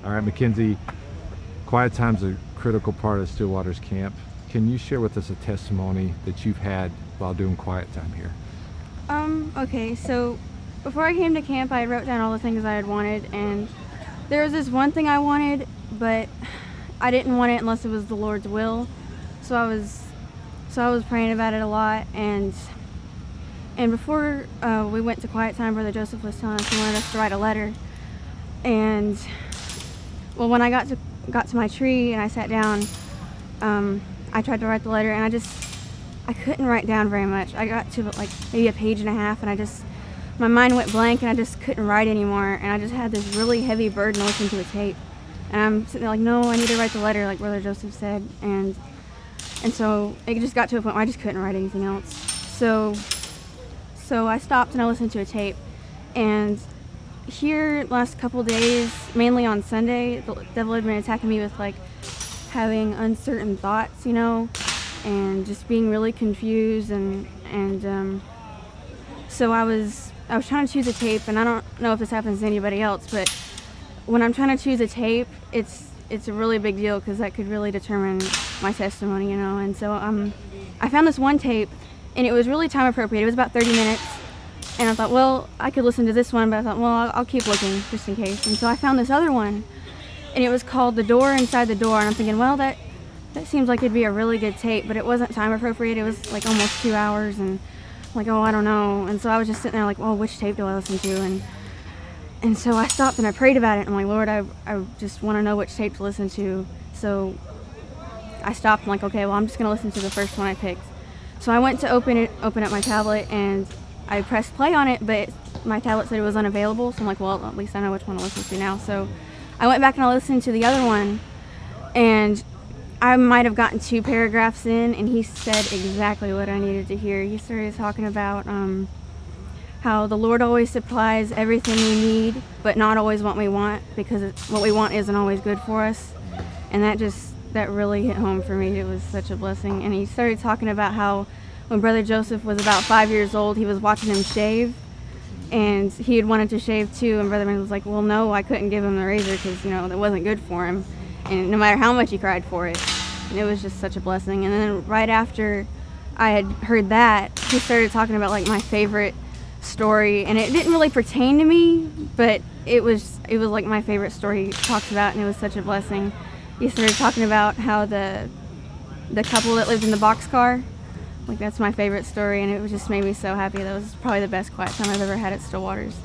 All right, Mackenzie, quiet time's a critical part of Stillwater's camp. Can you share with us a testimony that you've had while doing quiet time here? Okay, so before I came to camp, I wrote down all the things I had wanted, and there was this one thing I wanted, but I didn't want it unless it was the Lord's will. So I was praying about it a lot, and before we went to quiet time, Brother Joseph was telling us he wanted us to write a letter. And well, when I got to my tree and I sat down, I tried to write the letter, and I couldn't write down very much. I got to like maybe a page and a half, and my mind went blank, and I just couldn't write anymore. And I just had this really heavy burden listening to a tape. And I'm sitting there like, no, I need to write the letter like Brother Joseph said. And so it just got to a point where I just couldn't write anything else. So I stopped and I listened to a tape. And here, last couple days, mainly on Sunday, the devil had been attacking me with like having uncertain thoughts, you know, and just being really confused. So I was trying to choose a tape, and I don't know if this happens to anybody else, but when I'm trying to choose a tape, it's a really big deal because that could really determine my testimony, you know. And so I found this one tape, and it was really time appropriate. It was about 30 minutes, and I thought, well, I could listen to this one, but I thought, well, I'll keep looking just in case. And so I found this other one, and it was called The Door Inside the Door, and I'm thinking, well, that seems like it'd be a really good tape, but it wasn't time appropriate. It was like almost 2 hours, and I'm like, oh, I don't know. And so I was just sitting there like, well, which tape do I listen to? And so I stopped and I prayed about it. I'm like, Lord, I just want to know which tape to listen to. So I stopped and like, okay, well, I'm just going to listen to the first one I picked. So I went to open up my tablet, and I pressed play on it, but my tablet said it was unavailable. So I'm like, well, at least I know which one to listen to now. So I went back and I listened to the other one, and I might have gotten 2 paragraphs in, and he said exactly what I needed to hear. He started talking about how the Lord always supplies everything we need, but not always what we want, because what we want isn't always good for us. And that really hit home for me. It was such a blessing. And he started talking about how when Brother Joseph was about 5 years old, he was watching him shave, and he had wanted to shave too, and Brother Man was like, well, no, I couldn't give him the razor because, you know, that wasn't good for him, and no matter how much he cried for it. And it was just such a blessing. And then right after I had heard that, he started talking about like my favorite story, and it didn't really pertain to me, but it was like my favorite story he talks about, and it was such a blessing. He started talking about how the couple that lived in the boxcar, like that's my favorite story, and it just made me so happy. That was probably the best quiet time I've ever had at Stillwater's.